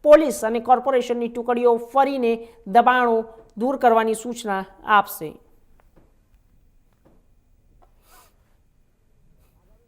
Police અને કોર્પોરેશનની ટુકડીઓ ફરીને દબાણો દૂર કરવાની સૂચના આપશે।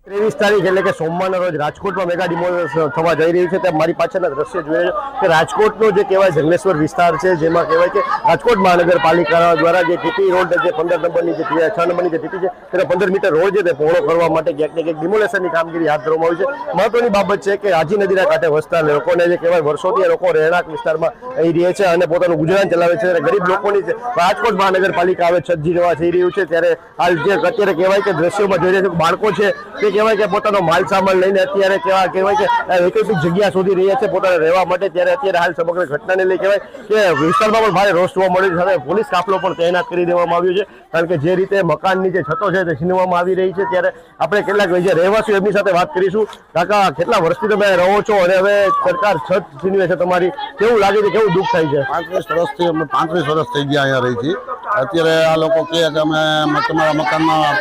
23 તારીખ એટલે કે સોમવારના રોજ રાજકોટમાં મેગા ડિમોલિશન થવા જઈ રહી છે। મારી પાછળના દ્રશ્ય જોઈ રહ્યો કે રાજકોટનો જે કહેવાય જંગલેશ્વર વિસ્તાર છે, જેમાં કહેવાય કે રાજકોટ મહાનગરપાલિકા દ્વારા જે ટીપી રોડ જે 15 નંબરની જે 6 નંબરની જે ટીપી છે તેને 15 મીટર રોડ છે તે પહોળો કરવા માટે ક્યાંક ને ક્યાંક ડિમોલેશનની કામગીરી હાથ ધરવામાં આવી છે। મહત્વની બાબત છે કે રાજી નદીના કાંઠે વસતા લોકોને જે કહેવાય વર્ષોથી લોકો રહેણાંક વિસ્તારમાં આવી રહ્યા છે અને પોતાનું ગુજરાન ચલાવે છે, અને ગરીબ લોકોની રાજકોટ મહાનગરપાલિકા હવે છત જીરવા જઈ રહ્યું છે। ત્યારે હાલ જે અત્યારે કહેવાય કે દ્રશ્યોમાં જોઈ રહ્યા છે બાળકો છે તે કહેવાય કે પોતાનો માલ સામાન લઈને અત્યારે કહેવાય કે વૈકલ્પિક જગ્યા શોધી રહ્યા છે પોતાને રહેવા માટે। ત્યારે અત્યારે હાલ સમગ્ર ઘટનાને લઈ કહેવાય કે વિસ્તારમાં પણ ભારે રોષ જોવા મળ્યો છે, સાથે પોલીસ કાફલો પણ તૈનાત કરી દેવામાં આવ્યો છે, કારણ કે જે રીતે મકાનની જે છતો છે તે છીનવામાં આવી રહી છે। ત્યારે આપણે કેટલાક જે રહેવાસીઓ એમની સાથે વાત કરીશું। કાકા, કેટલા વર્ષથી તમે રહો છો અને હવે સરકાર છત છીનવે છે તમારી, કેવું લાગે છે, કેવું દુઃખ થાય છે? 35 વર્ષથી અમે 35 વર્ષ થઈ ગયા અહીંયા રહી છીએ। અત્યારે આ લોકો કહે કે અમે તમારા મકાનમાં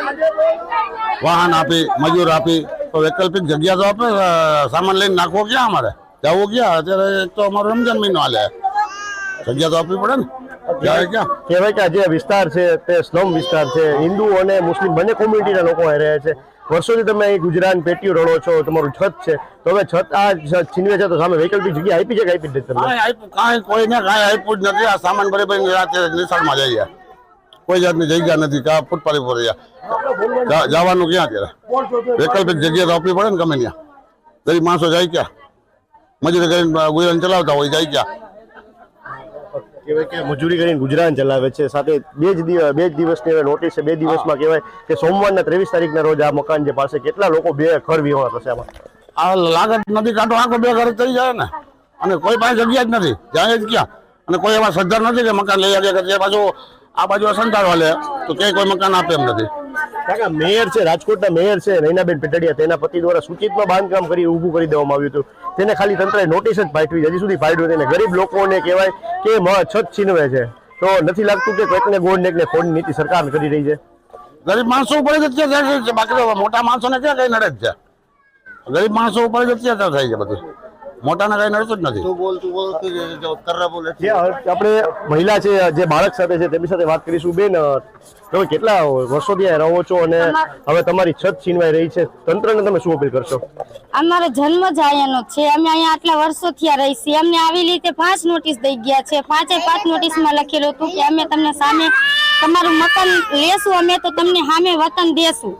વાહન આપી, મજૂર આપી, તો વૈકલ્પિક જગ્યા તો આપણે સામાન લઈને નાખવો ક્યાં, અમારે જવું ક્યાં? અત્યારે એક તો અમારો રમજાન મહિનો હાલે, જગ્યા તો આપવી પડે ને, જાય ક્યાં? કહેવાય કે આ જે વિસ્તાર છે તે સ્લમ વિસ્તાર છે, હિન્દુ અને મુસ્લિમ બંને કોમ્યુનિટીના લોકો અહીં રહે છે। વર્ષોથી તમે અહીં ગુજરાન પેટીઓ રડો છો, તમારું છત છે, તો હવે છત આ છીનવે છે તો સામે વૈકલ્પિક જગ્યા આપી છે કે આપી જ નથી? કાંઈ કોઈને કાંઈ આપ્યું જ નથી। આ સામાન બરાબર રાતે નિશાળમાં જઈએ, કોઈ જાતની જગ્યા નથી, કા ફૂટપાથી પર જવાનું ક્યાં? અત્યારે વૈકલ્પિક જગ્યા તો આપવી પડે ને, ગમે ત્યાં ગરીબ માણસો જાય ક્યાં? મજૂરી કરીને ગુજરાન ચલાવતા હોય, જાય ક્યાં? કહેવાય કે મજૂરી કરીને ગુજરાન ચલાવે છે, સાથે બે જ દિવસની હવે નોટિસ છે। 2 દિવસમાં કહેવાય કે સોમવારના 23 તારીખના રોજ આ મકાન જે પાસે કેટલા લોકો બે ઘર વિહોણા થશે આમાં? આ લાગત નદી કાંઠો આખો બે ઘર થઈ જાય ને, અને કોઈ પાસે જગ્યા જ નથી, જાય જ ક્યાં? અને કોઈ એવા સદ્ધર નથી કે મકાન લઈ આવે કે પાછું આ બાજુ સંતાડવા લે તો ક્યાંય કોઈ મકાન આપે એમ નથી। કાકા, મેયર છે, રાજકોટના મેયર છે નૈનાબેન પીટડિયા, તેના પતિ દ્વારા સૂચિતમાં બાંધકામ કરી ઊભું કરી દેવામાં આવ્યું હતું, તેને ખાલી તંત્રએ નોટિસ જ પાઠવી, હજી સુધી પાડ્યું નથી। ગરીબ લોકોને કહેવાય કે છત છીનવે છે, તો નથી લાગતું કે કંઈકને ગોળ ને ખોડની નીતિ સરકાર કરી રહી છે? ગરીબ માણસો ઉપર જ અત્યાચાર છે, બાકી મોટા માણસોને ક્યાં કઈ નડે જ છે? ગરીબ માણસો ઉપર જ અત્યાચાર થાય છે બધું, મોટાને કઈ નડતું જ નથી। આપણે મહિલા છે જે બાળક સાથે છે તેમની સાથે વાત કરીશું। બેન, તમે કેટલા વર્ષોથી રહો છો અને હવે તમારી છત છીનવાઈ રહી છે, તંત્રને તમે શું અપીલ કરશો? અમારો જન્મ જ અહીંયાનો છે, અમે અહીંયા આટલા વર્ષોથી રહી છીએ। અમને આવી રીતે 5 નોટિસ દઈ ગયા છે, 5 નોટિસમાં લખેલું હતું કે અમે તમને સામે તમારું મકાન લેશું, અમે તો તમને સામે વતન દેશું,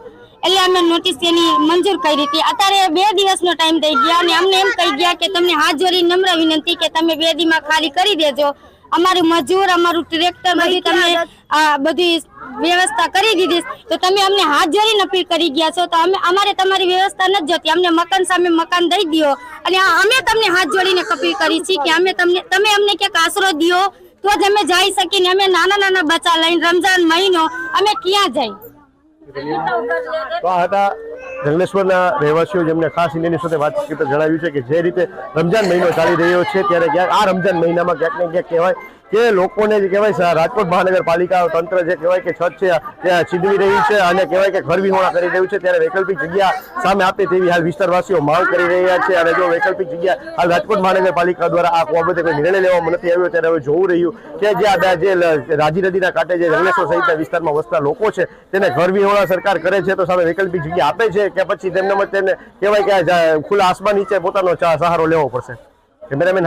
એટલે અમે નોટિસ એની મંજૂર કરી હતી। અત્યારે 2 દિવસનો ટાઈમ દઈ ગયા અને અમને એમ કહી ગયા કે તમને હાથ જોડી નમ્ર વિનંતી કે તમે 2 દીમાં ખાલી કરી દેજો, અમારું મજૂર, અમારું ટ્રેક્ટર બધું તમે બધી વ્યવસ્થા કરી દીધી, તો તમે અમને હાથ જોડીને અપીલ કરી ગયા છો, તો અમારે તમારી વ્યવસ્થા નથી જોતી, અમને મકાન સામે મકાન દઈ દો, અને અમે તમને હાથ જોડીને અપીલ કરી છે કે તમે અમને ક્યાંક આશરો દો તો જ અમે જઈ શકીએ। અમે નાના બચ્ચા લઈને રમજાન મહિનો અમે ક્યાં જઈ? તો આ હતા જંગલેશ્વરના રહેવાસીઓ, જેમને ખાસ ઇન્ડિયન સાથે વાત કરતા જણાવ્યું છે કે જે રીતે રમજાન મહિનો ચાલી રહ્યો છે, ત્યારે ક્યાંક આ રમજાન મહિનામાં ક્યાંક ને ક્યાંક કહેવાય કે લોકોને જે કહેવાય રાજકોટ મહાનગરપાલિકા તંત્ર જે કહેવાય કે છત છે ત્યાં છીનવી રહી છે અને કહેવાય કે ઘર વિહોણા કરી રહ્યું છે। ત્યારે વૈકલ્પિક જગ્યા સામે આપે તેવી હાલ વિસ્તારવાસીઓ માંગ કરી રહ્યા છે, અને જો વૈકલ્પિક જગ્યા હાલ રાજકોટ મહાનગરપાલિકા દ્વારા આ બાબતે કોઈ નિર્ણય લેવામાં નથી આવ્યો, ત્યારે હવે જોવું રહ્યું કે જે રાજી નદીના કાંઠે જે જંગલેશ્વર સહિતના વિસ્તારમાં વસતા લોકો છે તેને ઘર વિહોણા સરકાર કરે છે તો સામે વૈકલ્પિક જગ્યા આપે છે કે પછી તેમને કહેવાય કે ખુલ્લા આસમાન નીચે પોતાનો સહારો લેવો પડશે? કેમેરામેન